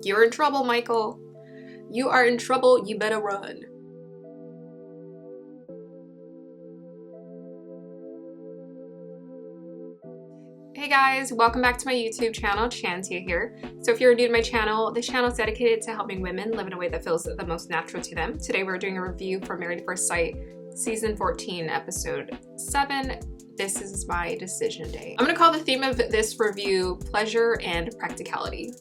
You're in trouble, Michael. You are in trouble. You better run. Hey guys, welcome back to my YouTube channel, Shantia here. So if you're new to my channel, this channel is dedicated to helping women live in a way that feels the most natural to them. Today we're doing a review for Married at First Sight, Season 14, Episode 7. This is my decision day. I'm gonna call the theme of this review Pleasure and Practicality.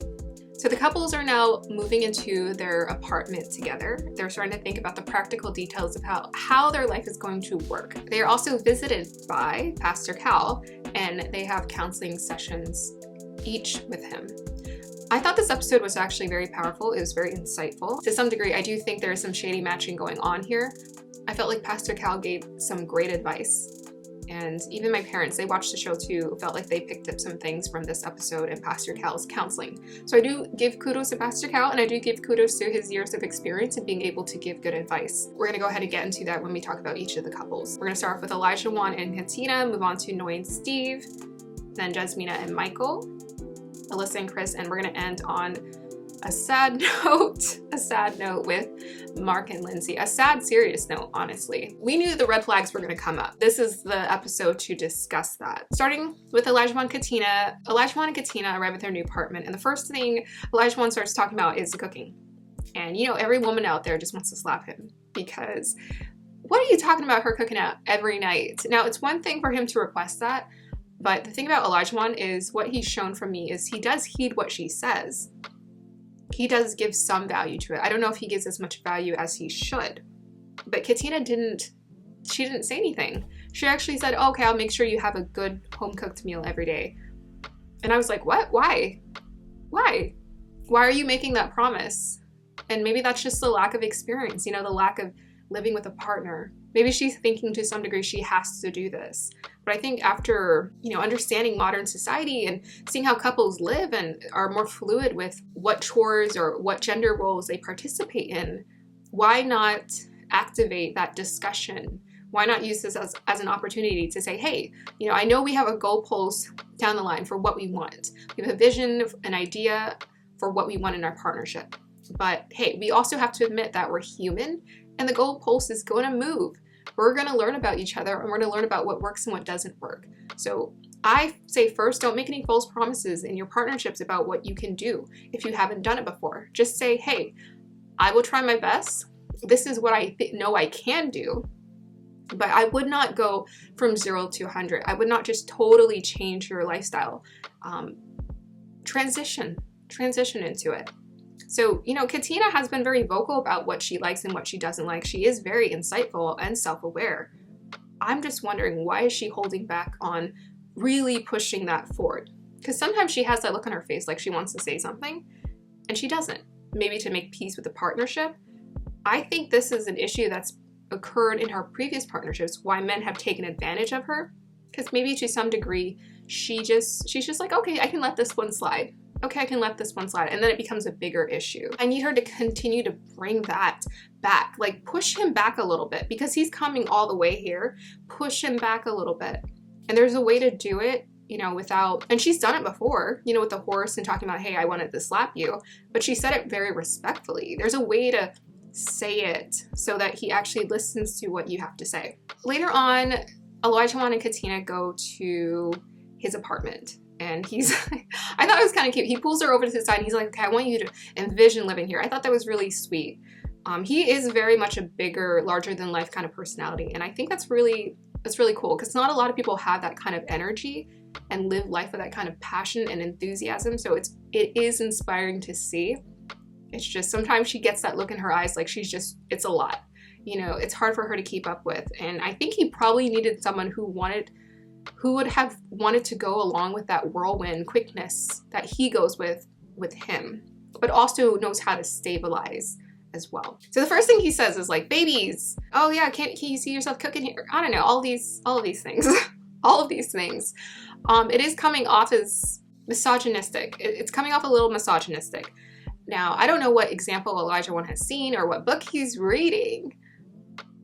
So the couples are now moving into their apartment together. They're starting to think about the practical details of how their life is going to work. They are also visited by Pastor Cal, and they have counseling sessions each with him. I thought this episode was actually very powerful. It was very insightful. To some degree, I do think there is some shady matching going on here. I felt like Pastor Cal gave some great advice. And even my parents, they watched the show too, felt like they picked up some things from this episode and Pastor Cal's counseling. So I do give kudos to Pastor Cal, and I do give kudos to his years of experience and being able to give good advice. We're gonna go ahead and get into that when we talk about each of the couples. We're gonna start off with Elijah, Juan, and Katina, move on to Noe and Steve, then Jasmine and Michael, Alyssa and Chris, and we're gonna end on a sad note with Mark and Lindsay. A sad, serious note, honestly. We knew the red flags were gonna come up. This is the episode to discuss that. Starting with Elijah and Katina. Elijah and Katina arrive at their new apartment, and the first thing Elijah starts talking about is the cooking. And you know, every woman out there just wants to slap him because what are you talking about her cooking out every night? Now, it's one thing for him to request that, but the thing about Elijah is what he's shown from me is he does heed what she says. He does give some value to it. I don't know if he gives as much value as he should. But Katina didn't say anything. She actually said, oh, okay, I'll make sure you have a good home-cooked meal every day. And I was like, what? Why? Why? Why are you making that promise? And maybe that's just the lack of experience, you know, the lack of living with a partner. Maybe she's thinking to some degree she has to do this. But I think after, you know, understanding modern society and seeing how couples live and are more fluid with what chores or what gender roles they participate in, why not activate that discussion? Why not use this as an opportunity to say, hey, you know, I know we have a goalpost down the line for what we want. We have a vision, an idea for what we want in our partnership. But hey, we also have to admit that we're human and the goalpost is going to move. We're going to learn about each other and we're going to learn about what works and what doesn't work. So I say first, don't make any false promises in your partnerships about what you can do if you haven't done it before. Just say, hey, I will try my best. This is what I know I can do. But I would not go from 0 to 100. I would not just totally change your lifestyle. Transition into it. So, you know, Katina has been very vocal about what she likes and what she doesn't like. She is very insightful and self-aware. I'm just wondering, why is she holding back on really pushing that forward? Because sometimes she has that look on her face like she wants to say something and she doesn't. Maybe to make peace with the partnership. I think this is an issue that's occurred in her previous partnerships, why men have taken advantage of her. Because maybe to some degree, she's just like, okay, I can let this one slide. Okay, I can let this one slide. And then it becomes a bigger issue. I need her to continue to bring that back, like push him back a little bit because he's coming all the way here. Push him back a little bit. And there's a way to do it, you know, without, and she's done it before, you know, with the horse and talking about, hey, I wanted to slap you, but she said it very respectfully. There's a way to say it so that he actually listens to what you have to say. Later on, Elijah and Katina go to his apartment. And I thought it was kind of cute. He pulls her over to the side and he's like, okay, I want you to envision living here. I thought that was really sweet. He is very much a bigger, larger than life kind of personality. And I think that's really cool because not a lot of people have that kind of energy and live life with that kind of passion and enthusiasm. So it is inspiring to see. It's just sometimes she gets that look in her eyes like it's a lot. You know, it's hard for her to keep up with. And I think he probably needed someone who would have wanted to go along with that whirlwind quickness that he goes with him, but also knows how to stabilize as well. So the first thing he says is like, babies. Oh yeah, can you see yourself cooking here? I don't know, all of these things. All of these things. It is coming off as misogynistic. It's coming off a little misogynistic. Now, I don't know what example Elijah has seen or what book he's reading.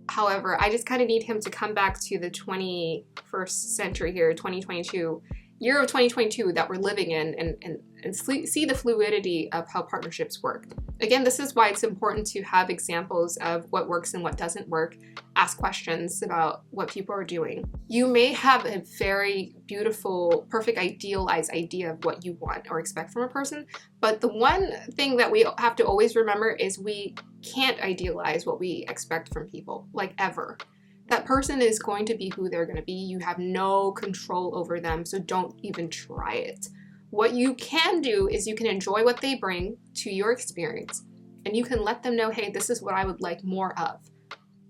However, I just kind of need him to come back to the 21st century here, 2022, year of 2022 that we're living in, and and see the fluidity of how partnerships work. Again, this is why it's important to have examples of what works and what doesn't work. Ask questions about what people are doing. You may have a very beautiful, perfect, idealized idea of what you want or expect from a person, but the one thing that we have to always remember is we can't idealize what we expect from people, like ever. That person is going to be who they're going to be. You have no control over them, so don't even try it. What you can do is you can enjoy what they bring to your experience, and you can let them know, hey, this is what I would like more of.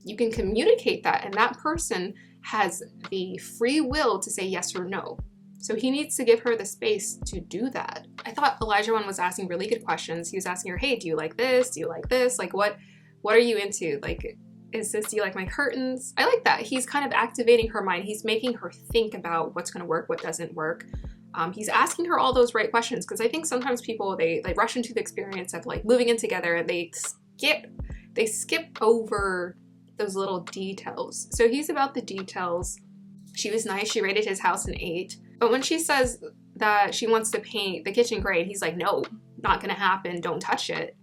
You can communicate that, and that person has the free will to say yes or no. So he needs to give her the space to do that. I thought Elijah one was asking really good questions. He was asking her, hey, do you like this? Do you like this? Like, what are you into? Like, is this, do you like my curtains? I like that. He's kind of activating her mind. He's making her think about what's going to work, what doesn't work. He's asking her all those right questions, because I think sometimes people, they rush into the experience of like moving in together and they skip over those little details. So he's about the details. She was nice. She rated his house an 8. But when she says that she wants to paint the kitchen gray, he's like, no, not going to happen. Don't touch it.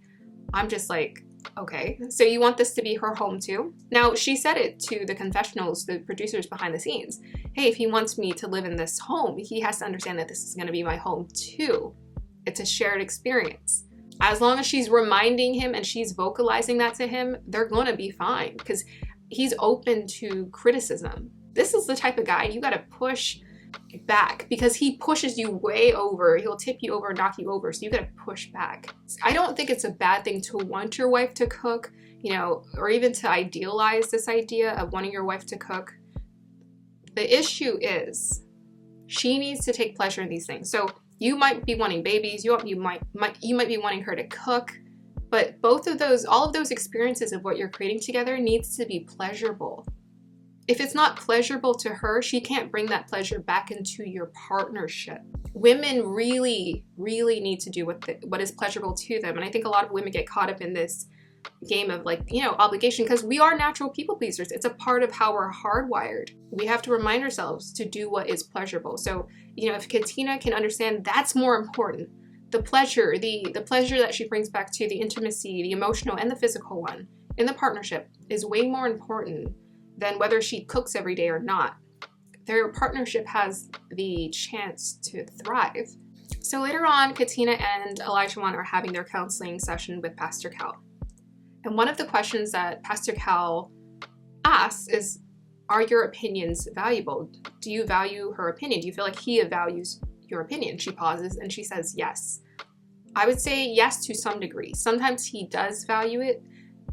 I'm just like, okay, so you want this to be her home too? Now, she said it to the confessionals, the producers behind the scenes. Hey, if he wants me to live in this home, he has to understand that this is going to be my home too. It's a shared experience. As long as she's reminding him and she's vocalizing that to him, they're going to be fine, because he's open to criticism. This is the type of guy you got to push back, because he pushes you way over. He'll tip you over and knock you over, so you gotta push back. I don't think it's a bad thing to want your wife to cook, you know, or even to idealize this idea of wanting your wife to cook. The issue is she needs to take pleasure in these things. So you might be wanting babies, you might be wanting her to cook, but both of those, all of those experiences of what you're creating together needs to be pleasurable. If it's not pleasurable to her, she can't bring that pleasure back into your partnership. Women really, really need to do what is pleasurable to them. And I think a lot of women get caught up in this game of like, you know, obligation, because we are natural people pleasers. It's a part of how we're hardwired. We have to remind ourselves to do what is pleasurable. So, you know, if Katina can understand that's more important, the pleasure, the pleasure that she brings back to the intimacy, the emotional and the physical one in the partnership is way more important than whether she cooks every day or not. Their partnership has the chance to thrive. So later on, Katina and Elijah one are having their counseling session with Pastor Cal. And one of the questions that Pastor Cal asks is, are your opinions valuable? Do you value her opinion? Do you feel like he values your opinion? She pauses and she says yes. I would say yes to some degree. Sometimes he does value it,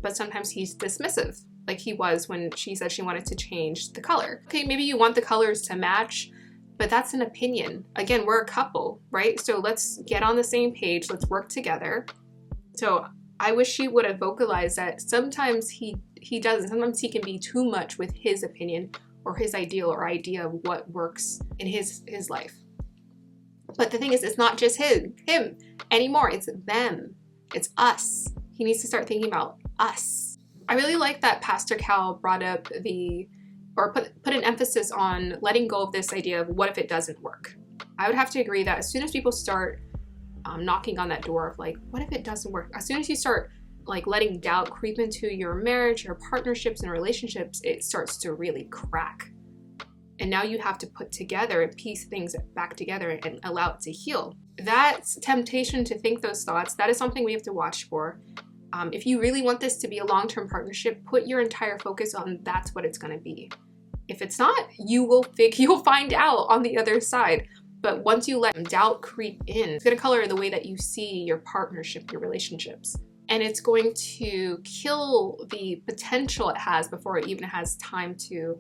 but sometimes he's dismissive, like he was when she said she wanted to change the color. Okay, maybe you want the colors to match, but that's an opinion. Again, we're a couple, right? So let's get on the same page. Let's work together. So I wish she would have vocalized that sometimes he doesn't. Sometimes he can be too much with his opinion or his ideal or idea of what works in his life. But the thing is, it's not just him anymore. It's them. It's us. He needs to start thinking about us. I really like that Pastor Cal brought up put an emphasis on letting go of this idea of what if it doesn't work. I would have to agree that as soon as people start knocking on that door of like, what if it doesn't work? As soon as you start like letting doubt creep into your marriage, your partnerships and relationships, it starts to really crack. And now you have to put together and piece things back together and allow it to heal. That temptation to think those thoughts, that is something we have to watch for. If you really want this to be a long-term partnership, put your entire focus on that's what it's going to be. If it's not, you'll find out on the other side. But once you let doubt creep in, it's going to color the way that you see your partnership, your relationships. And it's going to kill the potential it has before it even has time to,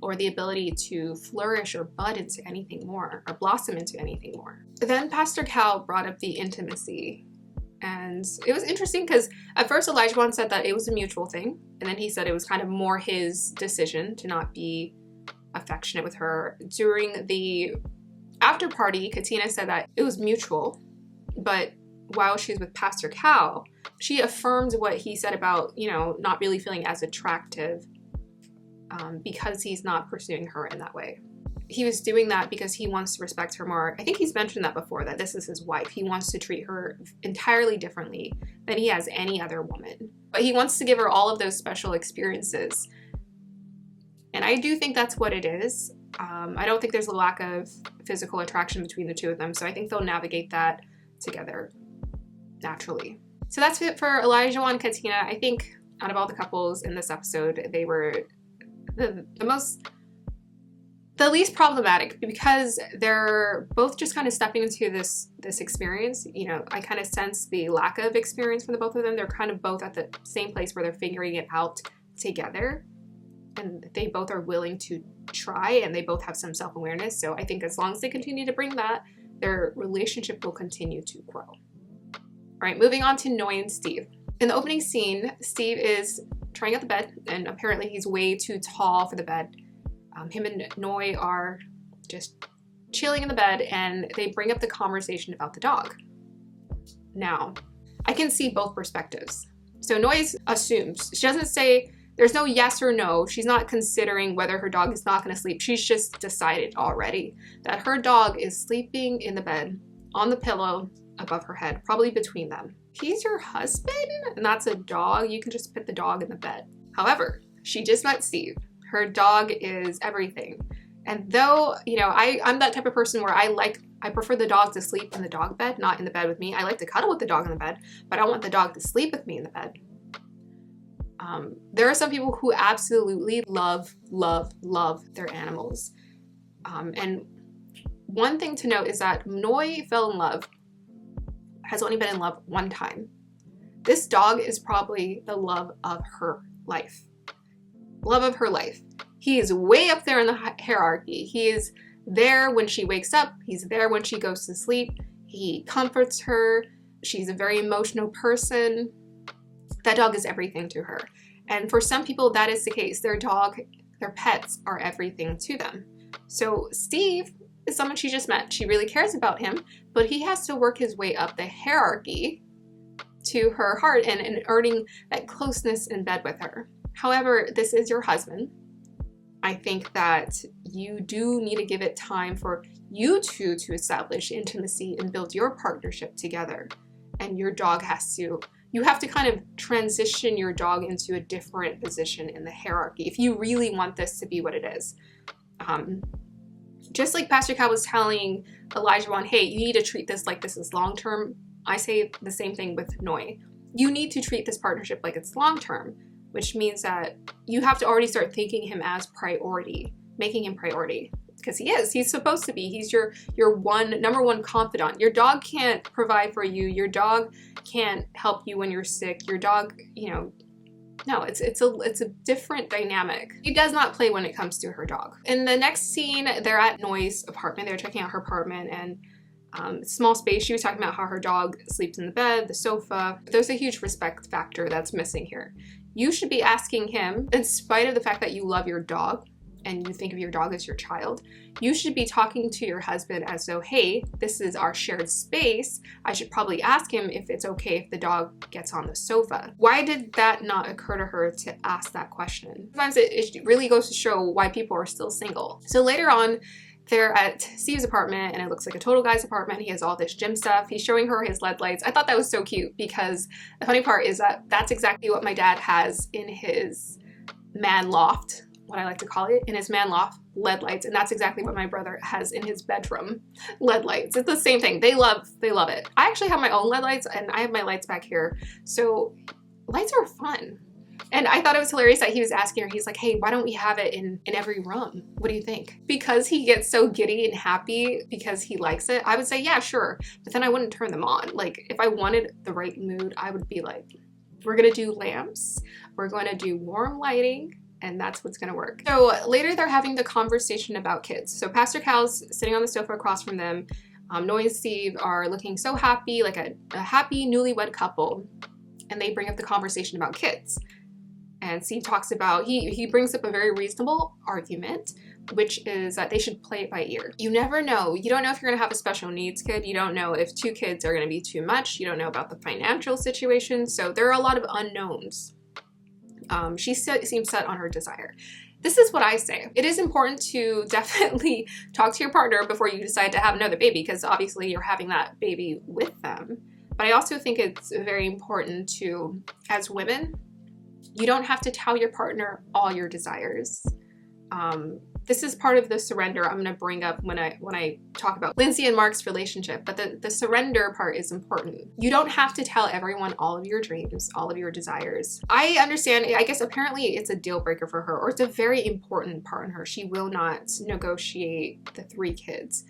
or the ability to flourish or bud into anything more, or blossom into anything more. Then Pastor Cal brought up the intimacy. And it was interesting because at first Elijah one said that it was a mutual thing. And then he said it was kind of more his decision to not be affectionate with her. During the after party, Katina said that it was mutual. But while she was with Pastor Cal, she affirmed what he said about, you know, not really feeling as attractive because he's not pursuing her in that way. he was doing that because he wants to respect her more. I think he's mentioned that before, that this is his wife. He wants to treat her entirely differently than he has any other woman. But he wants to give her all of those special experiences. And I do think that's what it is. I don't think there's a lack of physical attraction between the two of them. So I think they'll navigate that together naturally. So that's it for Elijah and Katina. I think out of all the couples in this episode, they were the least problematic, because they're both just kind of stepping into this experience. You know, I kind of sense the lack of experience from the both of them. They're kind of both at the same place where they're figuring it out together, and they both are willing to try, and they both have some self-awareness. So I think as long as they continue to bring that, their relationship will continue to grow. All right, moving on to Noi and Steve. In the opening scene, Steve is trying out the bed, and apparently he's way too tall for the bed. Him and Noi are just chilling in the bed, and they bring up the conversation about the dog. Now, I can see both perspectives. So Noi assumes, she doesn't say, there's no yes or no. She's not considering whether her dog is not going to sleep. She's just decided already that her dog is sleeping in the bed on the pillow above her head, probably between them. He's your husband, and that's a dog. You can just put the dog in the bed. However, she just met Steve. Her dog is everything. And though, you know, I'm that type of person where I prefer the dog to sleep in the dog bed, not in the bed with me. I like to cuddle with the dog in the bed, but I want the dog to sleep with me in the bed. There are some people who absolutely love their animals. And one thing to note is that Noi fell in love, has only been in love one time. This dog is probably the love of her life. Love of her life. He is way up there in the hierarchy. He is there when she wakes up. He's there when she goes to sleep. He comforts her. She's a very emotional person. That dog is everything to her. And for some people, that is the case. Their dog, their pets are everything to them. So Steve is someone she just met. She really cares about him, but he has to work his way up the hierarchy to her heart and earning that closeness in bed with her. However, this is your husband. I think that you do need to give it time for you two to establish intimacy and build your partnership together. And your dog has to, you have to kind of transition your dog into a different position in the hierarchy if you really want this to be what it is. Just like Pastor Cal was telling Elijah, hey, you need to treat this like this is long-term. I say the same thing with Noi. You need to treat this partnership like it's long-term, which means that you have to already start thinking him as priority, making him priority, because he is. He's supposed to be. He's your number one confidant. Your dog can't provide for you. Your dog can't help you when you're sick. Your dog, you know, no, it's a different dynamic. He does not play when it comes to her dog. In the next scene, they're at Noi's apartment. They're checking out her apartment, and small space. She was talking about how her dog sleeps in the bed, the sofa. There's a huge respect factor that's missing here. You should be asking him, in spite of the fact that you love your dog and you think of your dog as your child, you should be talking to your husband as though, hey, this is our shared space. I should probably ask him if it's okay if the dog gets on the sofa. Why did that not occur to her to ask that question? Sometimes it really goes to show why people are still single. So later on, they're at Steve's apartment, and it looks like a total guy's apartment. He has all this gym stuff. He's showing her his LED lights. I thought that was so cute, because the funny part is that that's exactly what my dad has in his man loft, what I like to call it, in his man loft, LED lights. And that's exactly what my brother has in his bedroom, LED lights. It's the same thing. They love it. I actually have my own LED lights, and I have my lights back here. So lights are fun. And I thought it was hilarious that he was asking her, he's like, hey, why don't we have it in every room? What do you think? Because he gets so giddy and happy because he likes it, I would say, yeah, sure. But then I wouldn't turn them on. Like, if I wanted the right mood, I would be like, we're gonna do lamps, we're gonna do warm lighting, and that's what's gonna work. So later they're having the conversation about kids. So Pastor Cal's sitting on the sofa across from them. Noi and Steve are looking so happy, like a happy newlywed couple. And they bring up the conversation about kids. And Steve talks about, he brings up a very reasonable argument, which is that they should play it by ear. You never know. You don't know if you're gonna have a special needs kid. You don't know if 2 kids are gonna be too much. You don't know about the financial situation. So there are a lot of unknowns. She seems set on her desire. This is what I say. It is important to definitely talk to your partner before you decide to have another baby, because obviously you're having that baby with them. But I also think it's very important to, as women, you don't have to tell your partner all your desires. This is part of the surrender I'm going to bring up when I talk about Lindsay and Mark's relationship, but the surrender part is important. You don't have to tell everyone all of your dreams, all of your desires. I understand, I guess apparently it's a deal breaker for her, or it's a very important part in her. She will not negotiate the 3 kids.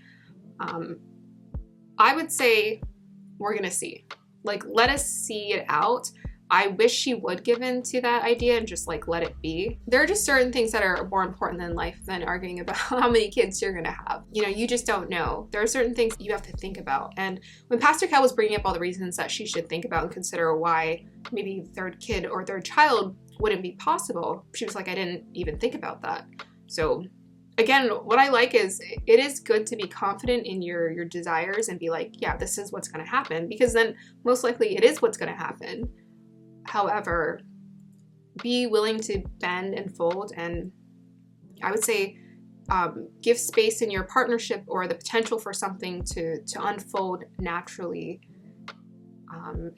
I would say we're going to see. Like, let us see it out. I wish she would give in to that idea and just like let it be. There are just certain things that are more important than life than arguing about how many kids you're gonna have. You know, you just don't know. There are certain things you have to think about. And when Pastor Cal was bringing up all the reasons that she should think about and consider why maybe 3rd kid or 3rd child wouldn't be possible, she was like, I didn't even think about that. So again, what I like is it is good to be confident in your desires and be like, yeah, this is what's gonna happen, because then most likely it is what's gonna happen. However, be willing to bend and fold, and I would say give space in your partnership or the potential for something to unfold naturally,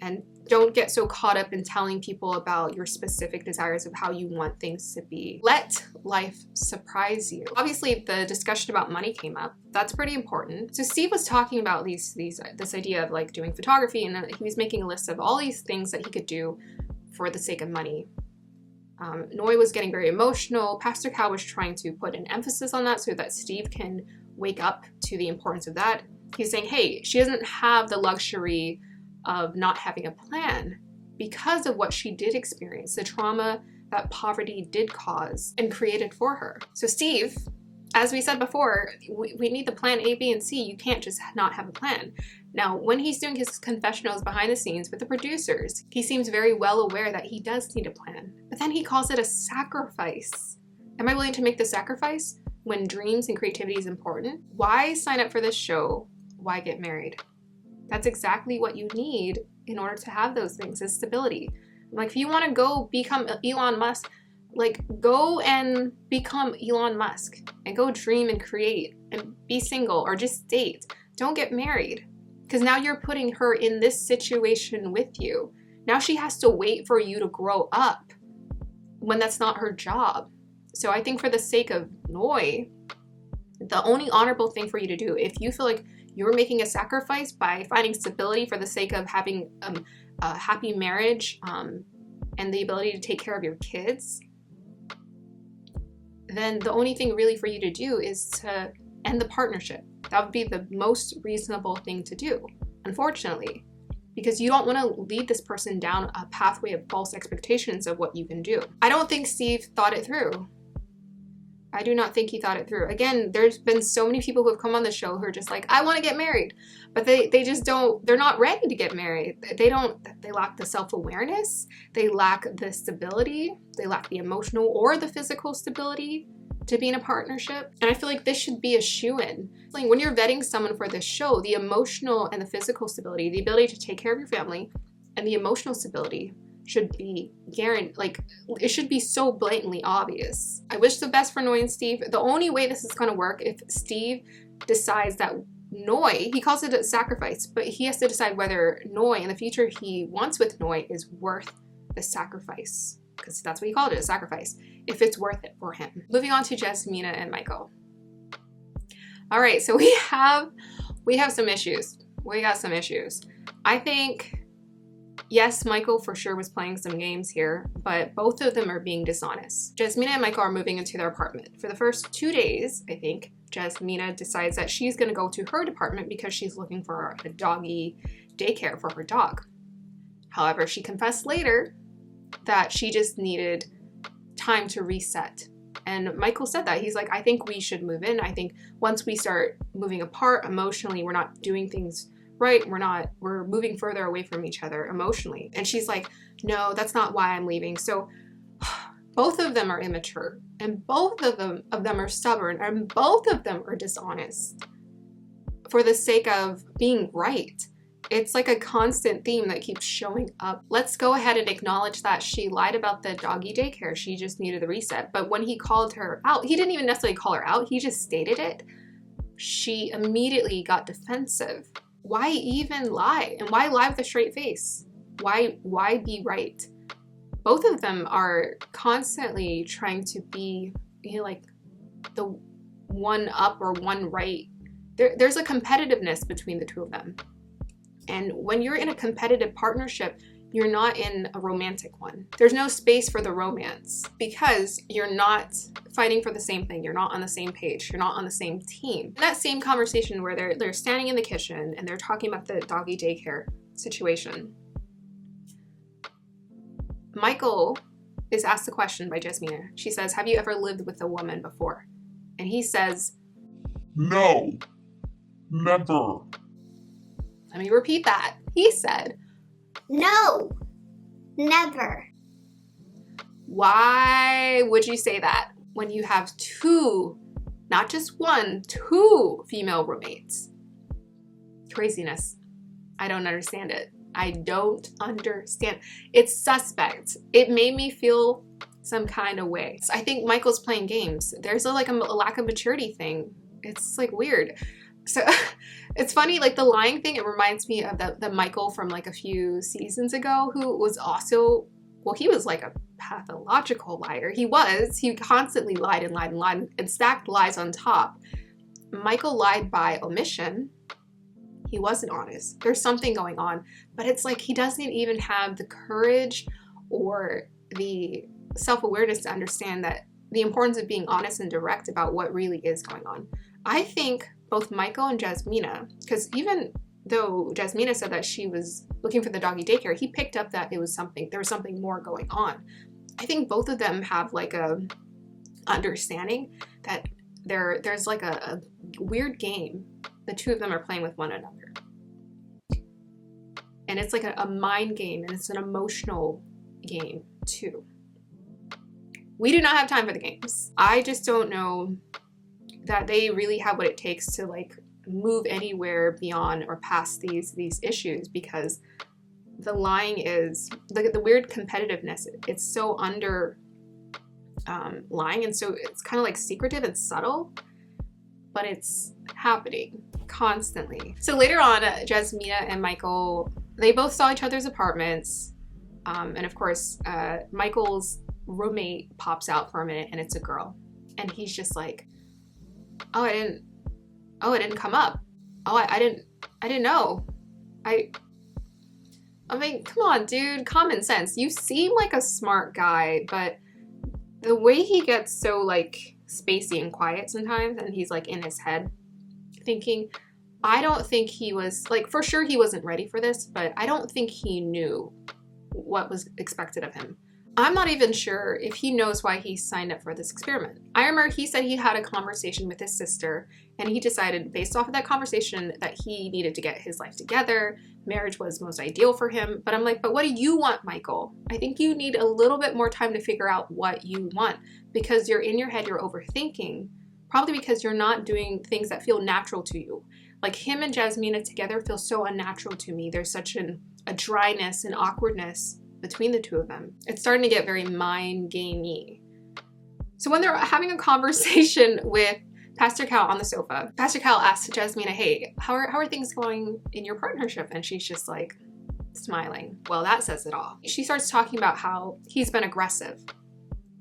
and don't get so caught up in telling people about your specific desires of how you want things to be. Let life surprise you. Obviously, the discussion about money came up. That's pretty important. So Steve was talking about this idea of like doing photography, and he was making a list of all these things that he could do for the sake of money. Noi was getting very emotional. Pastor Cal was trying to put an emphasis on that so that Steve can wake up to the importance of that. He's saying, hey, she doesn't have the luxury of not having a plan because of what she did experience, the trauma that poverty did cause and created for her. So Steve, as we said before, we need the plan A, B, and C. You can't just not have a plan. Now, when he's doing his confessionals behind the scenes with the producers, he seems very well aware that he does need a plan, but then he calls it a sacrifice. Am I willing to make the sacrifice when dreams and creativity is important? Why sign up for this show? Why get married? That's exactly what you need in order to have those things, is stability. Like, if you want to go become Elon Musk, like, go and become Elon Musk and go dream and create and be single or just date. Don't get married, because now you're putting her in this situation with you. Now she has to wait for you to grow up when that's not her job. So I think for the sake of Noi, the only honorable thing for you to do, if you feel like you're making a sacrifice by finding stability for the sake of having a happy marriage and the ability to take care of your kids, then the only thing really for you to do is to end the partnership. That would be the most reasonable thing to do, unfortunately, because you don't want to lead this person down a pathway of false expectations of what you can do. I don't think Steve thought it through. I do not think he thought it through. Again, there's been so many people who have come on the show who are just like, I want to get married, but they just don't, they're not ready to get married. They lack the self-awareness, they lack the stability, they lack the emotional or the physical stability to be in a partnership. And I feel like this should be a shoo-in. Like, when you're vetting someone for this show, the emotional and the physical stability, the ability to take care of your family, and the emotional stability should be guaranteed. Like, it should be so blatantly obvious. I wish the best for Noi and Steve. The only way this is going to work if Steve decides that Noi, he calls it a sacrifice, but he has to decide whether Noi in the future he wants with Noi is worth the sacrifice, because that's what he called it, a sacrifice, if it's worth it for him. Moving on to Jasmine and Michael. All right, so we have some issues. We got some issues. I think, yes, Michael for sure was playing some games here, but both of them are being dishonest. Jasmine and Michael are moving into their apartment. For the first 2 days, I think, Jasmine decides that she's gonna go to her department because she's looking for a doggy daycare for her dog. However, she confessed later that she just needed time to reset. And Michael said that. He's like, I think we should move in. I think once we start moving apart emotionally, we're not doing things right. We're moving further away from each other emotionally. And she's like, no, that's not why I'm leaving. So both of them are immature, and both of them are stubborn, and both of them are dishonest for the sake of being right. It's like a constant theme that keeps showing up. Let's go ahead and acknowledge that she lied about the doggy daycare. She just needed a reset. But when he called her out, he didn't even necessarily call her out. He just stated it. She immediately got defensive. Why even lie? And why lie with a straight face? Why be right? Both of them are constantly trying to be, you know, like the one up or one right. There's a competitiveness between the two of them. And when you're in a competitive partnership, you're not in a romantic one. There's no space for the romance because you're not fighting for the same thing. You're not on the same page. You're not on the same team. In that same conversation where they're standing in the kitchen and they're talking about the doggy daycare situation, Michael is asked a question by Jasmine. She says, have you ever lived with a woman before? And he says, no, never. Let me repeat that. He said, no, never. Why would you say that when you have two, not just one, two female roommates? Craziness. I don't understand it. I don't understand. It's suspect. It made me feel some kind of way. I think Michael's playing games. There's a lack of maturity thing. It's like weird. So it's funny, like the lying thing, it reminds me of the Michael from like a few seasons ago who was also, well, he was like a pathological liar. He constantly lied and lied and lied and stacked lies on top. Michael lied by omission. He wasn't honest. There's something going on, but it's like he doesn't even have the courage or the self-awareness to understand that the importance of being honest and direct about what really is going on. I think both Michael and Jasmina, because even though Jasmina said that she was looking for the doggy daycare, he picked up that there was something more going on. I think both of them have like a understanding that there's like a weird game the two of them are playing with one another. And it's like a mind game, and it's an emotional game too. We do not have time for the games. I just don't know that they really have what it takes to like move anywhere beyond or past these issues, because the lying is the weird competitiveness. It's so under lying, and so it's kind of like secretive and subtle, but it's happening constantly. So later on, Jasmina and Michael, they both saw each other's apartments, and of course Michael's roommate pops out for a minute, and it's a girl, and he's just like, oh, it didn't come up. Oh, I didn't know. I mean, come on, dude, common sense. You seem like a smart guy, but the way he gets so like spacey and quiet sometimes, and he's like in his head thinking, I don't think he was like, for sure he wasn't ready for this, but I don't think he knew what was expected of him. I'm not even sure if he knows why he signed up for this experiment. I remember he said he had a conversation with his sister, and he decided based off of that conversation that he needed to get his life together. Marriage was most ideal for him. But I'm like, but what do you want, Michael? I think you need a little bit more time to figure out what you want, because you're in your head, you're overthinking, probably because you're not doing things that feel natural to you. Like him and Jasmina together feel so unnatural to me. There's such a dryness and awkwardness between the two of them. It's starting to get very mind gamey. So when they're having a conversation with Pastor Cal on the sofa, Pastor Cal asks Jasmina, hey, how are things going in your partnership? And she's just like smiling. Well, that says it all. She starts talking about how he's been aggressive.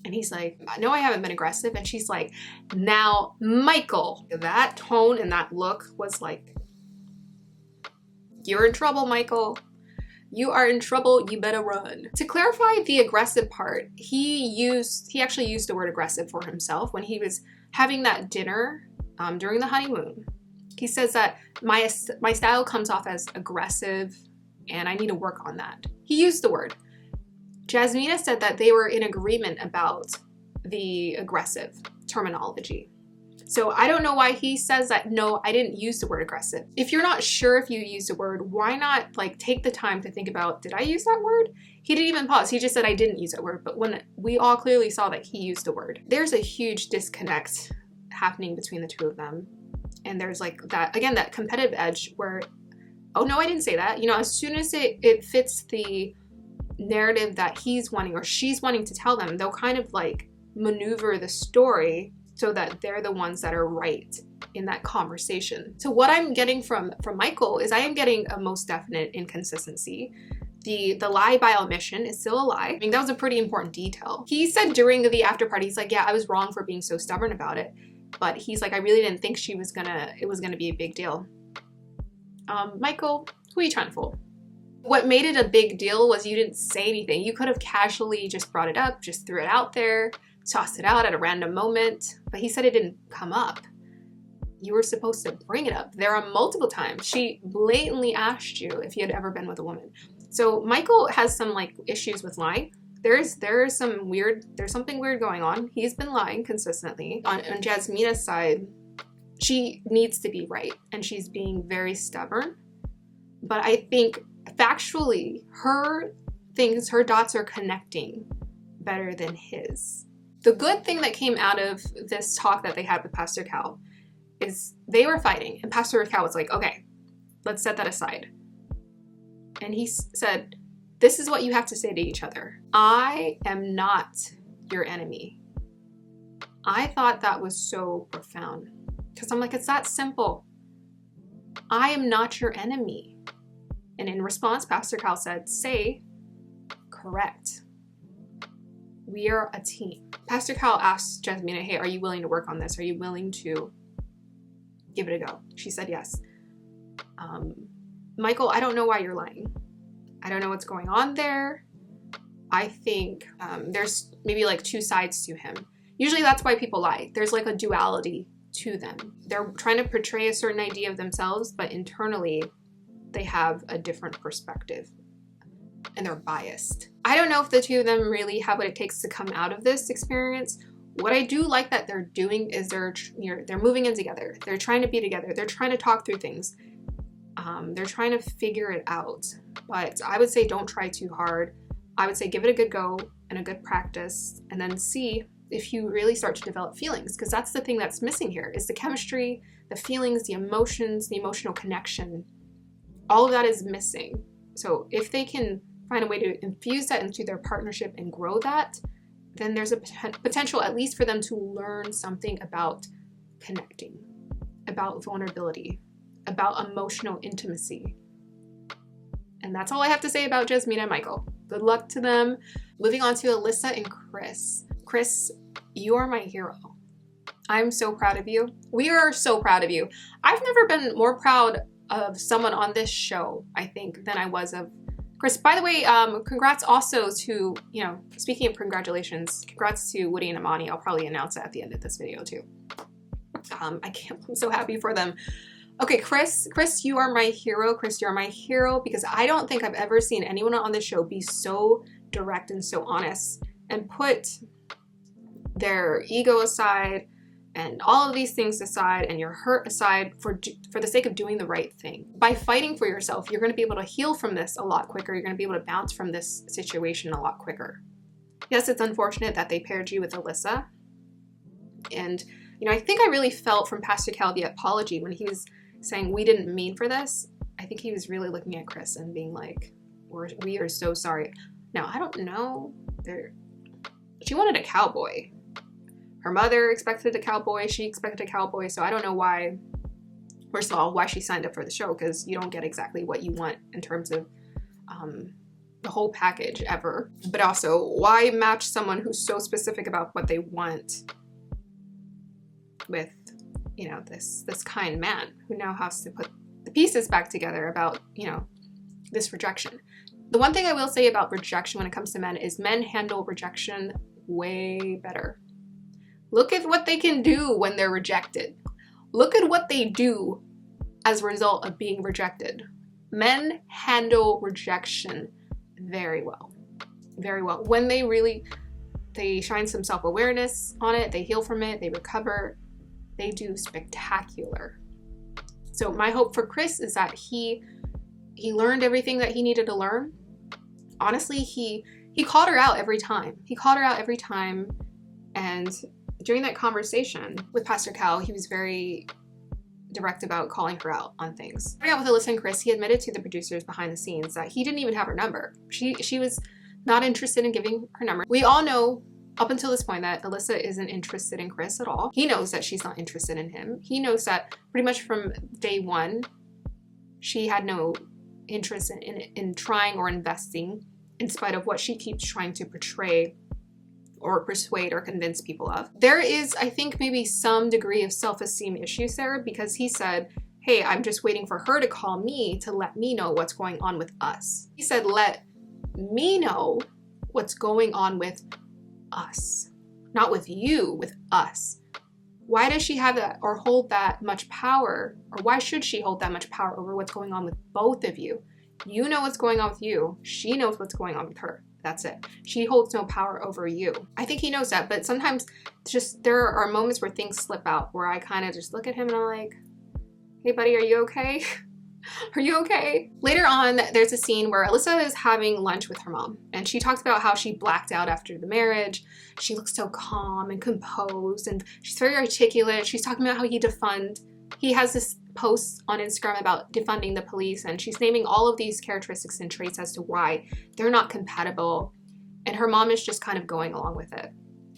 And he's like, no, I haven't been aggressive. And she's like, now, Michael. That tone and that look was like, you're in trouble, Michael. You are in trouble, you better run. To clarify the aggressive part, he actually used the word aggressive for himself when he was having that dinner during the honeymoon. He says that my style comes off as aggressive and I need to work on that. He used the word. Jasmina said that they were in agreement about the aggressive terminology. So I don't know why he says that, no, I didn't use the word aggressive. If you're not sure if you used a word, why not like take the time to think about, did I use that word? He didn't even pause. He just said I didn't use that word. But when we all clearly saw that he used the word, there's a huge disconnect happening between the two of them. And there's like that, again, that competitive edge where oh no, I didn't say that. You know, as soon as it fits the narrative that he's wanting or she's wanting to tell them, they'll kind of like maneuver the story so that they're the ones that are right in that conversation. So what I'm getting from Michael is I am getting a most definite inconsistency. The lie by omission is still a lie. I mean, that was a pretty important detail. He said during the after party, he's like, yeah, I was wrong for being so stubborn about it. But he's like, I really didn't think it was gonna be a big deal. Michael, who are you trying to fool? What made it a big deal was you didn't say anything. You could have casually just brought it up, just threw it out there, tossed it out at a random moment, but he said it didn't come up. You were supposed to bring it up. There are multiple times she blatantly asked you if you had ever been with a woman. So Michael has some like issues with lying. There's something weird going on. He's been lying consistently. On Jasmina's side, she needs to be right and she's being very stubborn. But I think factually, her dots are connecting better than his. The good thing that came out of this talk that they had with Pastor Cal is they were fighting, and Pastor Cal was like, okay, let's set that aside. And he said, this is what you have to say to each other. I am not your enemy. I thought that was so profound because I'm like, it's that simple. I am not your enemy. And in response, Pastor Cal said, say, correct. We are a team. Pastor Cal asked Jasmine, hey, are you willing to work on this? Are you willing to give it a go? She said yes. Michael, I don't know why you're lying. I don't know what's going on there. I think there's maybe like two sides to him. Usually that's why people lie. There's like a duality to them. They're trying to portray a certain idea of themselves, but internally they have a different perspective and they're biased. I don't know if the two of them really have what it takes to come out of this experience. What I do like that they're doing is they're moving in together. They're trying to be together. They're trying to talk through things. They're trying to figure it out. But I would say don't try too hard. I would say give it a good go and a good practice, and then see if you really start to develop feelings, because that's the thing that's missing here is the chemistry, the feelings, the emotions, the emotional connection. All of that is missing. So if they can find a way to infuse that into their partnership and grow that, then there's a potential at least for them to learn something about connecting, about vulnerability, about emotional intimacy. And that's all I have to say about Jasmine and Michael. Good luck to them. Moving on to Alyssa and Chris. Chris, you are my hero. I'm so proud of you. We are so proud of you. I've never been more proud of someone on this show, I think, than I was of Chris. By the way, congrats also to, speaking of congratulations, congrats to Woody and Amani. I'll probably announce that at the end of this video too. I'm so happy for them. Okay, Chris, you are my hero. Chris, you're my hero because I don't think I've ever seen anyone on this show be so direct and so honest and put their ego aside and all of these things aside and your hurt aside for the sake of doing the right thing. By fighting for yourself, you're going to be able to heal from this a lot quicker. You're going to be able to bounce from this situation a lot quicker. Yes, it's unfortunate that they paired you with Alyssa. And, I think I really felt from Pastor Cal the apology when he was saying we didn't mean for this. I think he was really looking at Chris and being like, we are so sorry. Now, I don't know. She wanted a cowboy. Her mother expected a cowboy. She expected a cowboy. So I don't know why, first of all, why she signed up for the show, because you don't get exactly what you want in terms of the whole package ever. But also, why match someone who's so specific about what they want with, this kind man who now has to put the pieces back together about, this rejection. The one thing I will say about rejection when it comes to men is men handle rejection way better. Look at what they can do when they're rejected. Look at what they do as a result of being rejected. Men handle rejection very well. Very well. When they shine some self-awareness on it, they heal from it, they recover, they do spectacular. So my hope for Chris is that he learned everything that he needed to learn. Honestly, he called her out every time. And during that conversation with Pastor Cal, he was very direct about calling her out on things. Starting out with Alyssa and Chris, he admitted to the producers behind the scenes that he didn't even have her number. She was not interested in giving her number. We all know up until this point that Alyssa isn't interested in Chris at all. He knows that she's not interested in him. He knows that pretty much from day one, she had no interest in trying or investing, in spite of what she keeps trying to portray or persuade or convince people of. There is, I think, maybe some degree of self-esteem issues there, because he said, hey, I'm just waiting for her to call me to let me know what's going on with us. He said, let me know what's going on with us, not with you, with us. Why does she have that or hold that much power, or why should she hold that much power over what's going on with both of you? You know what's going on with you. She knows what's going on with her. That's it. She holds no power over you. I think he knows that, but sometimes just there are moments where things slip out where I kind of just look at him and I'm like, hey buddy, are you okay? Are you okay? Later on, there's a scene where Alyssa is having lunch with her mom, and she talks about how she blacked out after the marriage. She looks so calm and composed, and she's very articulate. She's talking about how he has this post on Instagram about defunding the police, and she's naming all of these characteristics and traits as to why they're not compatible, and her mom is just kind of going along with it.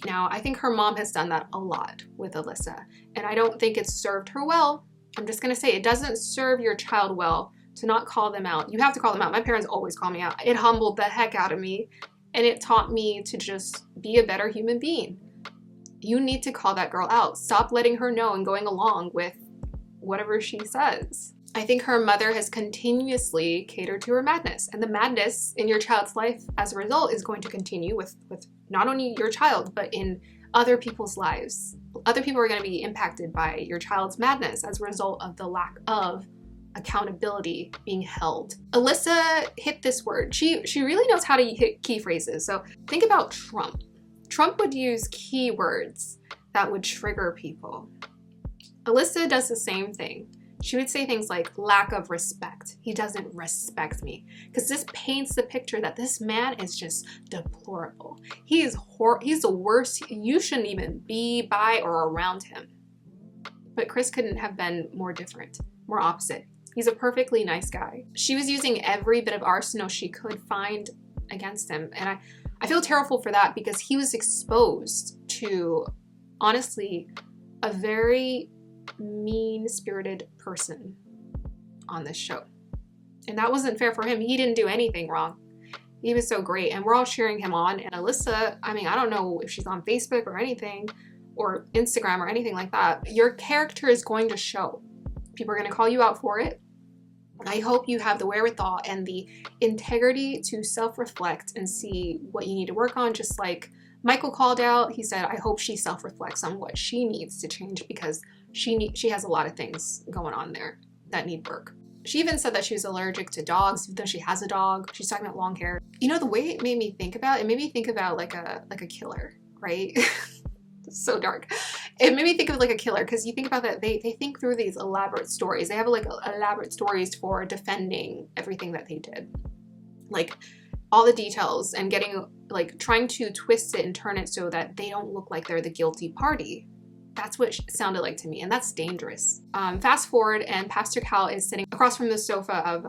Now, I think her mom has done that a lot with Alyssa, and I don't think it's served her well. I'm just gonna say, it doesn't serve your child well to not call them out. You have to call them out. My parents always call me out. It humbled the heck out of me, and it taught me to just be a better human being. You need to call that girl out. Stop letting her know and going along with whatever she says. I think her mother has continuously catered to her madness, and the madness in your child's life as a result is going to continue with not only your child, but in other people's lives. Other people are going to be impacted by your child's madness as a result of the lack of accountability being held. Alyssa hit this word. She really knows how to hit key phrases. So think about Trump. Trump would use keywords that would trigger people. Alyssa does the same thing. She would say things like lack of respect. He doesn't respect me. Because this paints the picture that this man is just deplorable. He's the worst. You shouldn't even be by or around him. But Chris couldn't have been more different, more opposite. He's a perfectly nice guy. She was using every bit of arsenal she could find against him. And I feel terrible for that, because he was exposed to, honestly, a very mean-spirited person on this show. And that wasn't fair for him. He didn't do anything wrong. He was so great, and we're all cheering him on. And Alyssa, I mean, I don't know if she's on Facebook or anything, or Instagram or anything like that. Your character is going to show. People are going to call you out for it. I hope you have the wherewithal and the integrity to self-reflect and see what you need to work on, just like Michael called out. He said, I hope she self-reflects on what she needs to change, because she has a lot of things going on there that need work. She even said that she was allergic to dogs, even though she has a dog. She's talking about long hair. You know, the way it made me think about like a killer, right? It's so dark. It made me think of like a killer, because you think about that, they think through these elaborate stories. They have like elaborate stories for defending everything that they did. Like all the details, and trying to twist it and turn it so that they don't look like they're the guilty party. That's what it sounded like to me, and that's dangerous. Fast forward, and Pastor Cal is sitting across from the sofa of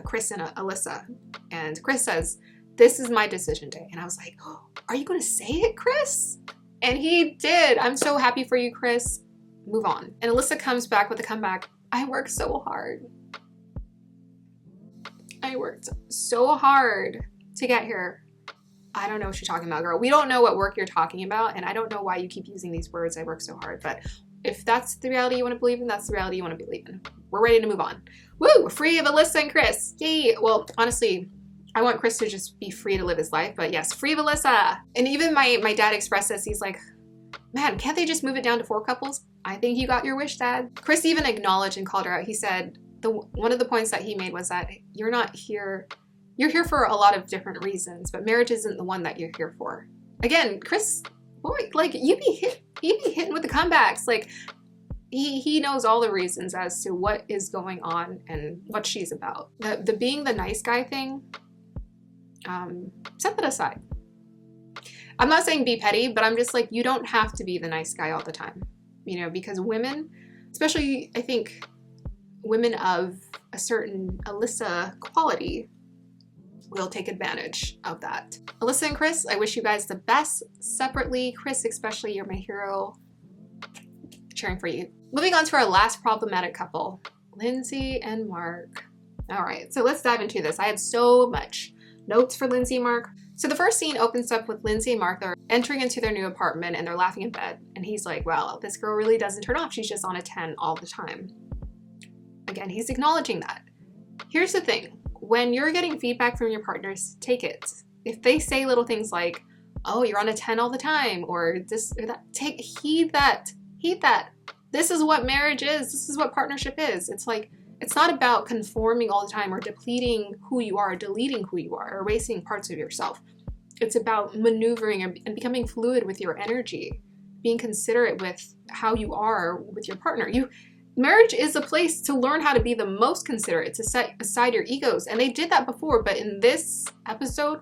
Chris and Alyssa, and Chris says, this is my decision day. And I was like, oh, are you going to say it, Chris? And he did. I'm so happy for you, Chris. Move on. And Alyssa comes back with a comeback. I worked so hard. I worked so hard to get here. I don't know what you're talking about, girl. We don't know what work you're talking about, and I don't know why you keep using these words, I work so hard, but if that's the reality you want to believe in, that's the reality you want to believe in. We're ready to move on. Woo! We're free of Alyssa and Chris. Yay! Well, honestly, I want Chris to just be free to live his life, but yes, free of Alyssa. And even my dad expressed this. He's like, man, can't they just move it down to 4 couples? I think you got your wish, Dad. Chris even acknowledged and called her out. He said, one of the points that he made was that you're not here. You're here for a lot of different reasons, but marriage isn't the one that you're here for. Again, Chris, boy, like he'd be hitting with the comebacks. Like he knows all the reasons as to what is going on and what she's about. The being the nice guy thing, set that aside. I'm not saying be petty, but I'm just like, you don't have to be the nice guy all the time, you know, because women especially I think women of a certain Alyssa quality will take advantage of that. Alyssa and Chris, I wish you guys the best separately. Chris, especially, you're my hero. Cheering for you. Moving on to our last problematic couple, Lindsay and Mark. All right, so let's dive into this. I had so much notes for Lindsay and Mark. So the first scene opens up with Lindsay and Mark. They're entering into their new apartment and they're laughing in bed. And he's like, well, this girl really doesn't turn off. She's just on a 10 all the time. Again, he's acknowledging that. Here's the thing. When you're getting feedback from your partners, take it. If they say little things like, oh, you're on a 10 all the time, or this or that, heed that. Heed that. This is what marriage is. This is what partnership is. It's like, it's not about conforming all the time or depleting who you are, deleting who you are, erasing parts of yourself. It's about maneuvering and becoming fluid with your energy, being considerate with how you are with your partner. Marriage is a place to learn how to be the most considerate, to set aside your egos. And they did that before, but in this episode,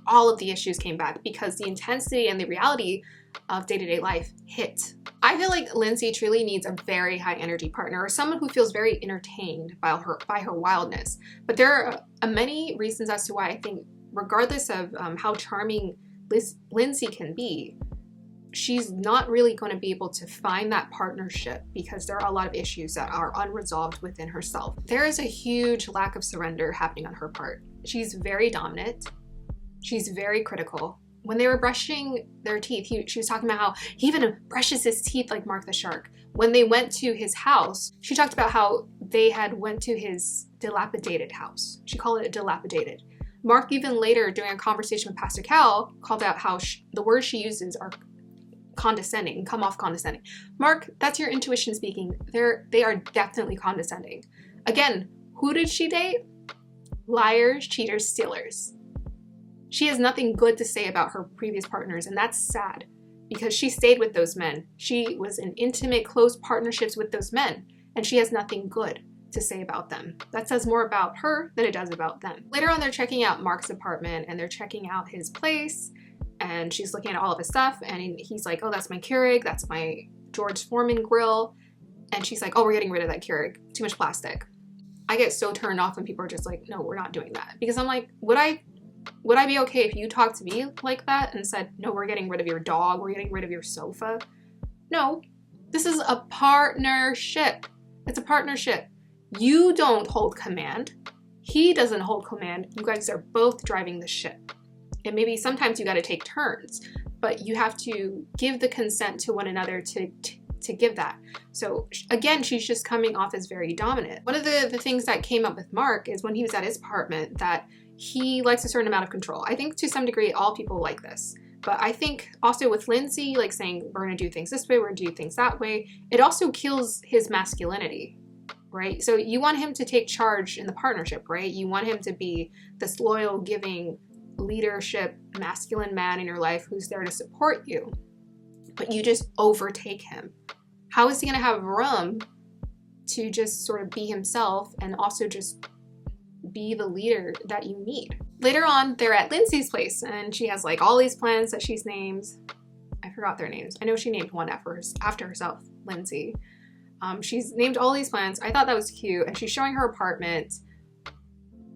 all of the issues came back because the intensity and the reality of day-to-day life hit. I feel like Lindsay truly needs a very high energy partner, or someone who feels very entertained by her wildness. But there are many reasons as to why I think, regardless of how charming Lindsay can be, she's not really going to be able to find that partnership because there are a lot of issues that are unresolved within herself. There is a huge lack of surrender happening on her part. She's very dominant. She's very critical. When they were brushing their teeth, she was talking about how he even brushes his teeth like Mark the Shark. When they went to his house, she talked about how they had went to his dilapidated house. She called it dilapidated. Mark even later, during a conversation with Pastor Cal, called out how the words she uses are condescending, come off condescending. Mark, that's your intuition speaking. They are definitely condescending. Again, who did she date? Liars, cheaters, stealers. She has nothing good to say about her previous partners, and that's sad because she stayed with those men. She was in intimate, close partnerships with those men, and she has nothing good to say about them. That says more about her than it does about them. Later on, they're checking out Mark's apartment and they're checking out his place, and she's looking at all of his stuff, and he's like, oh, that's my Keurig, that's my George Foreman grill. And she's like, oh, we're getting rid of that Keurig, too much plastic. I get so turned off when people are just like, no, we're not doing that. Because I'm like, would I be okay if you talked to me like that and said, no, we're getting rid of your dog, we're getting rid of your sofa? No, this is a partnership. It's a partnership. You don't hold command. He doesn't hold command. You guys are both driving the ship. And maybe sometimes you got to take turns, but you have to give the consent to one another to give that. So again, she's just coming off as very dominant. One of the things that came up with Mark is when he was at his apartment that he likes a certain amount of control. I think to some degree, all people like this. But I think also with Lindsay, like saying, we're going to do things this way, we're going to do things that way, it also kills his masculinity, right? So you want him to take charge in the partnership, right? You want him to be this loyal, giving, leadership, masculine man in your life who's there to support you. But you just overtake him. How is he going to have room to just sort of be himself and also just be the leader that you need? Later on, they're at Lindsay's place and she has like all these plants that she's named. I forgot their names. I know she named one after herself, Lindsay. She's named all these plants. I thought that was cute, and she's showing her apartment.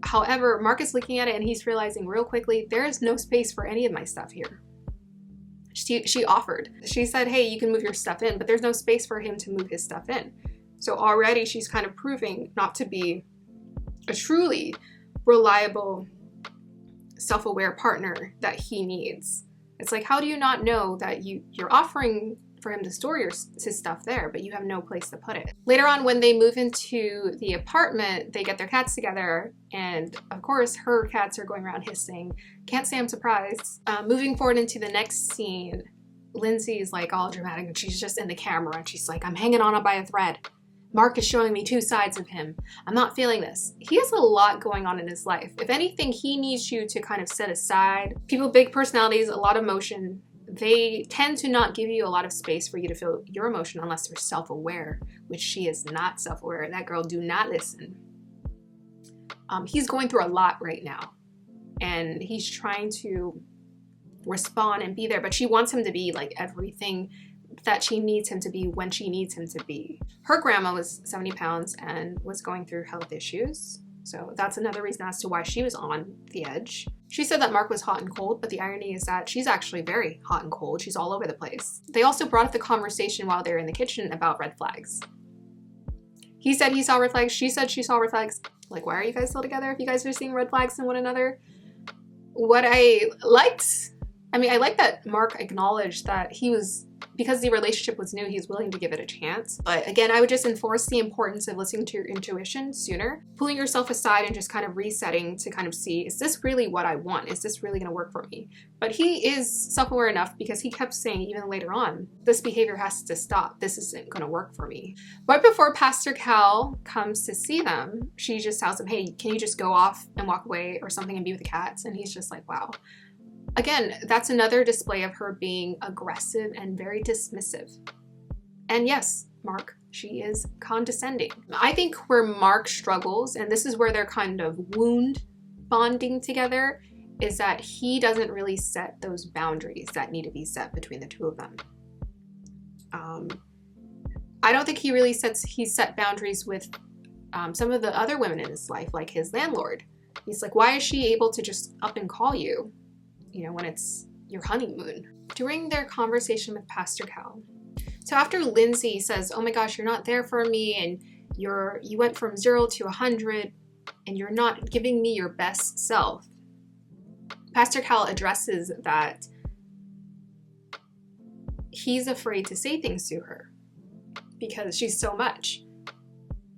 However, Mark is looking at it and he's realizing real quickly, there is no space for any of my stuff here. She offered. She said, hey, you can move your stuff in, but there's no space for him to move his stuff in. So already she's kind of proving not to be a truly reliable, self-aware partner that he needs. It's like, how do you not know that you're offering for him to store his stuff there, but you have no place to put it? Later on, when they move into the apartment, they get their cats together, and of course her cats are going around hissing. Can't say I'm surprised. Moving forward into the next scene, Lindsay is like all dramatic and she's just in the camera and she's like, I'm hanging on by a thread. Mark is showing me two sides of him. I'm not feeling this. He has a lot going on in his life. If anything, he needs you to kind of set aside. People, big personalities, a lot of emotion, they tend to not give you a lot of space for you to feel your emotion unless they're self-aware, which she is not self-aware. That girl, do not listen. He's going through a lot right now and he's trying to respond and be there, but she wants him to be like everything that she needs him to be when she needs him to be. Her grandma was 70 pounds and was going through health issues. So that's another reason as to why she was on the edge. She said that Mark was hot and cold, but the irony is that she's actually very hot and cold. She's all over the place. They also brought up the conversation while they were in the kitchen about red flags. He said he saw red flags. She said she saw red flags. Like, why are you guys still together if you guys are seeing red flags in one another? What I liked, I like that Mark acknowledged that he was, because the relationship was new, he's willing to give it a chance. But again, I would just enforce the importance of listening to your intuition sooner, pulling yourself aside and just kind of resetting to kind of see, is this really what I want? Is this really going to work for me? But he is self-aware enough because he kept saying even later on, this behavior has to stop. This isn't going to work for me. Right before Pastor Cal comes to see them, she just tells him, hey, can you just go off and walk away or something and be with the cats? And he's just like, wow. Again, that's another display of her being aggressive and very dismissive. And yes, Mark, she is condescending. I think where Mark struggles, and this is where they're kind of wound bonding together, is that he doesn't really set those boundaries that need to be set between the two of them. I don't think he set boundaries with some of the other women in his life, like his landlord. He's like, why is she able to just up and call you? When it's your honeymoon. During their conversation with Pastor Cal. So after Lindsay says, oh my gosh, you're not there for me, and you went from 0 to 100, and you're not giving me your best self. Pastor Cal addresses that he's afraid to say things to her because she's so much.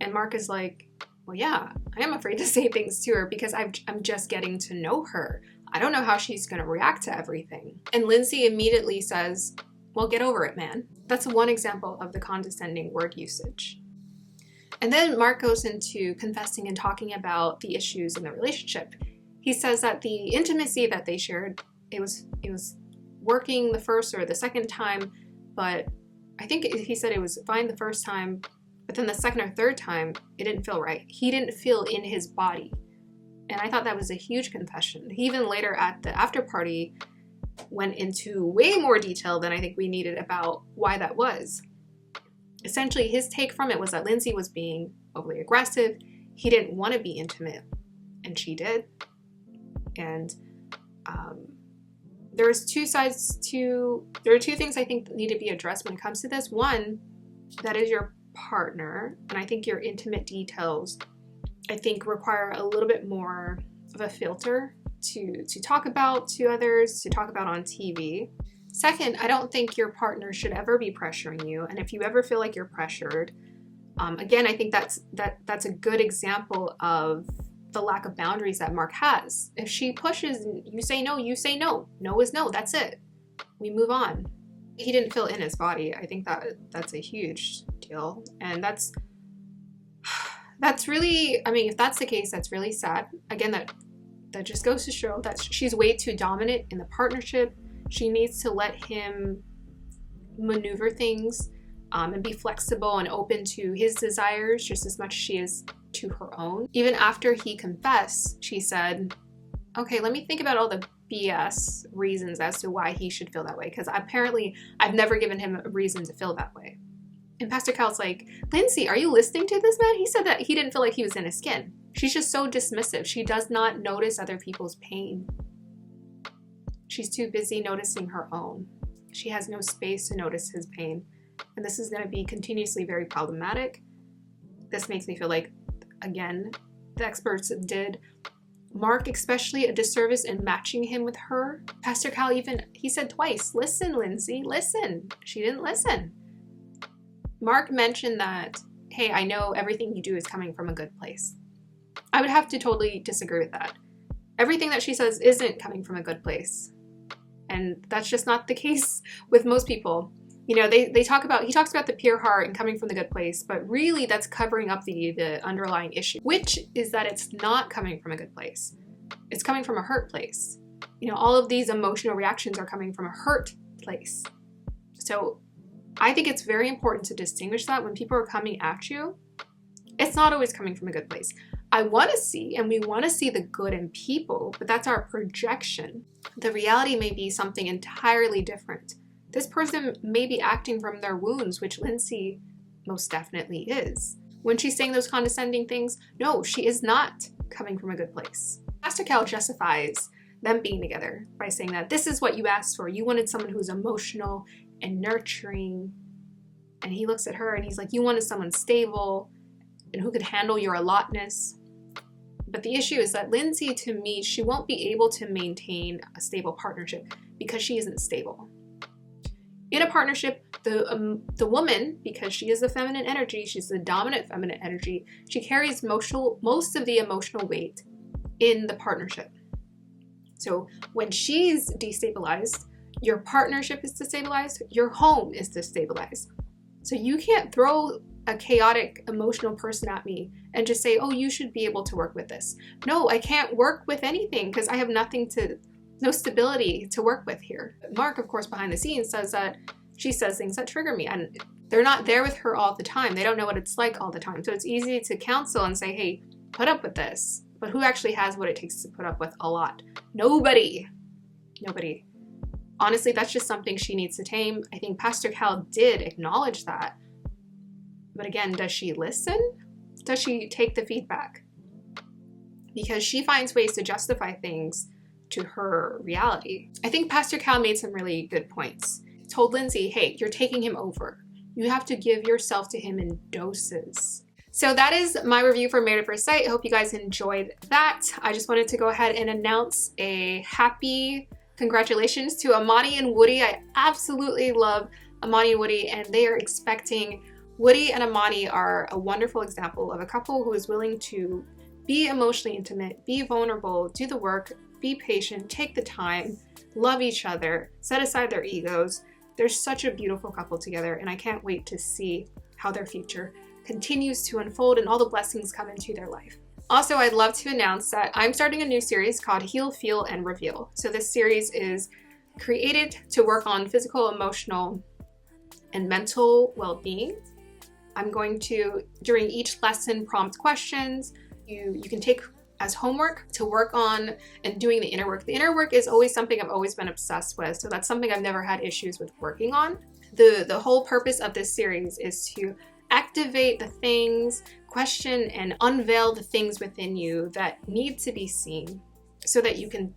And Mark is like, well, yeah, I am afraid to say things to her because I'm just getting to know her. I don't know how she's going to react to everything. And Lindsay immediately says, well, get over it, man. That's one example of the condescending word usage. And then Mark goes into confessing and talking about the issues in the relationship. He says that the intimacy that they shared, it was working the first or the second time, but I think he said it was fine the first time, but then the second or third time, it didn't feel right. He didn't feel in his body. And I thought that was a huge confession. He even later at the after party went into way more detail than I think we needed about why that was. Essentially, his take from it was that Lindsay was being overly aggressive. He didn't want to be intimate, and she did. And there are two things I think that need to be addressed when it comes to this. One, that is your partner, and I think your intimate details I think require a little bit more of a filter to talk about to others, to talk about on TV. Second, I don't think your partner should ever be pressuring you. And if you ever feel like you're pressured, again, I think that's a good example of the lack of boundaries that Mark has. If she pushes, you say no, you say no. No is no, that's it. We move on. He didn't feel in his body. I think that's a huge deal. And that's really, if that's the case, that's really sad. Again, that just goes to show that she's way too dominant in the partnership. She needs to let him maneuver things and be flexible and open to his desires just as much as she is to her own. Even after he confessed, she said, okay, let me think about all the BS reasons as to why he should feel that way, because apparently I've never given him a reason to feel that way. And Pastor Cal's like, Lindsay, are you listening to this man? He said that he didn't feel like he was in his skin. She's just so dismissive. She does not notice other people's pain. She's too busy noticing her own. She has no space to notice his pain. And this is going to be continuously very problematic. This makes me feel like, again, the experts did Mark especially a disservice in matching him with her. Pastor Cal he said twice, listen, Lindsay, listen. She didn't listen. Mark mentioned that, hey, I know everything you do is coming from a good place. I would have to totally disagree with that. Everything that she says isn't coming from a good place. And that's just not the case with most people. You know, he talks about the pure heart and coming from the good place, but really that's covering up the underlying issue, which is that it's not coming from a good place. It's coming from a hurt place. You know, all of these emotional reactions are coming from a hurt place. So I think it's very important to distinguish that when people are coming at you, it's not always coming from a good place. I want to see, and we want to see the good in people, but that's our projection. The reality may be something entirely different. This person may be acting from their wounds, which Lindsay most definitely is. When she's saying those condescending things, no, she is not coming from a good place. Pastor Cal justifies them being together by saying that this is what you asked for. You wanted someone who's emotional and nurturing. And he looks at her and he's like, you wanted someone stable and who could handle your allotness. But the issue is that Lindsay, to me, she won't be able to maintain a stable partnership because she isn't stable. In a partnership, the woman, because she is the feminine energy, she's the dominant feminine energy, she carries most of the emotional weight in the partnership. So when she's destabilized, your partnership is destabilized, your home is destabilized. So you can't throw a chaotic emotional person at me and just say, oh, you should be able to work with this. No, I can't work with anything because I have no stability to work with here. Mark, of course, behind the scenes says that she says things that trigger me, and they're not there with her all the time. They don't know what it's like all the time. So it's easy to counsel and say, hey, put up with this. But who actually has what it takes to put up with a lot? Nobody. Nobody. Honestly, that's just something she needs to tame. I think Pastor Cal did acknowledge that. But again, does she listen? Does she take the feedback? Because she finds ways to justify things to her reality. I think Pastor Cal made some really good points. He told Lindsay, hey, you're taking him over. You have to give yourself to him in doses. So that is my review for Married at First Sight. I hope you guys enjoyed that. I just wanted to go ahead and announce a happy congratulations to Amani and Woody. I absolutely love Amani and Woody, and they are expecting. Woody and Amani are a wonderful example of a couple who is willing to be emotionally intimate, be vulnerable, do the work, be patient, take the time, love each other, set aside their egos. They're such a beautiful couple together, and I can't wait to see how their future continues to unfold and all the blessings come into their life. Also, I'd love to announce that I'm starting a new series called Heal, Feel, and Reveal. So this series is created to work on physical, emotional, and mental well-being. I'm going to, during each lesson, prompt questions you can take as homework to work on and doing the inner work. The inner work is always something I've always been obsessed with, so that's something I've never had issues with working on. The whole purpose of this series is to activate the things, question and unveil the things within you that need to be seen so that you can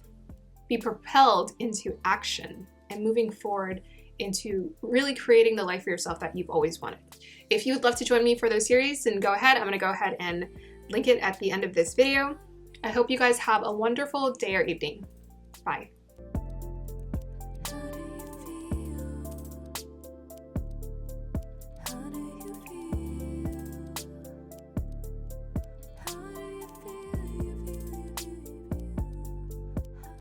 be propelled into action and moving forward into really creating the life for yourself that you've always wanted. If you would love to join me for those series, then go ahead. I'm going to go ahead and link it at the end of this video. I hope you guys have a wonderful day or evening. Bye.